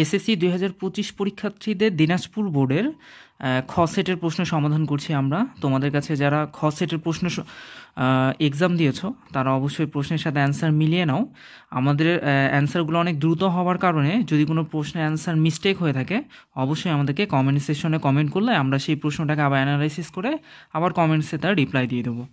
SSC 2025 পরীক্ষার্থীদের দিনাজপুর বোর্ডের খ সেটের প্রশ্ন সমাধান করছি আমরা। তোমাদের কাছে যারা খ সেটের প্রশ্ন এক্সাম দিয়েছো তারা অবশ্যই প্রশ্নের সাথে অ্যান্সার মিলিয়ে নাও। আমাদের অ্যান্সারগুলো অনেক দ্রুত হওয়ার কারণে যদি কোনো প্রশ্নের অ্যান্সার মিস্টেক হয়ে থাকে অবশ্যই আমাদেরকে কমেন্ট সেকশনে কমেন্ট করলে আমরা সেই প্রশ্নটাকে আবার অ্যানালাইসিস করে আবার কমেন্টসে তার রিপ্লাই দিয়ে দেবো।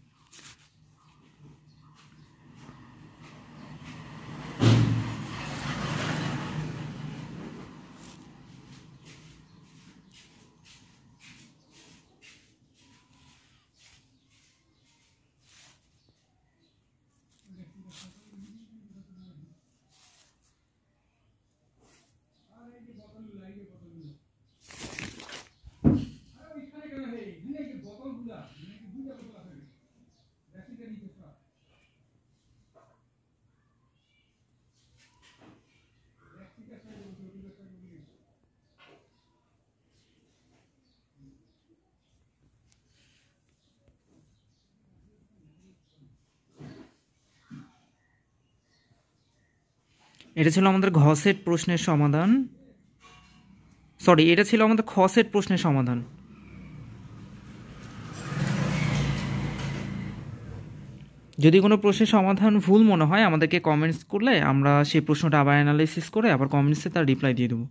এটা ছিল আমাদের ঘ সেট প্রশ্নের সমাধান, এটা ছিল আমাদের খ সেট প্রশ্নের সমাধান। যদি কোনো প্রশ্নের সমাধান ভুল মনে হয় আমাদেরকে কমেন্টস করলে আমরা সেই প্রশ্নটা আবার অ্যানালাইসিস করে আবার কমেন্টসে তার রিপ্লাই দিয়ে দেবো।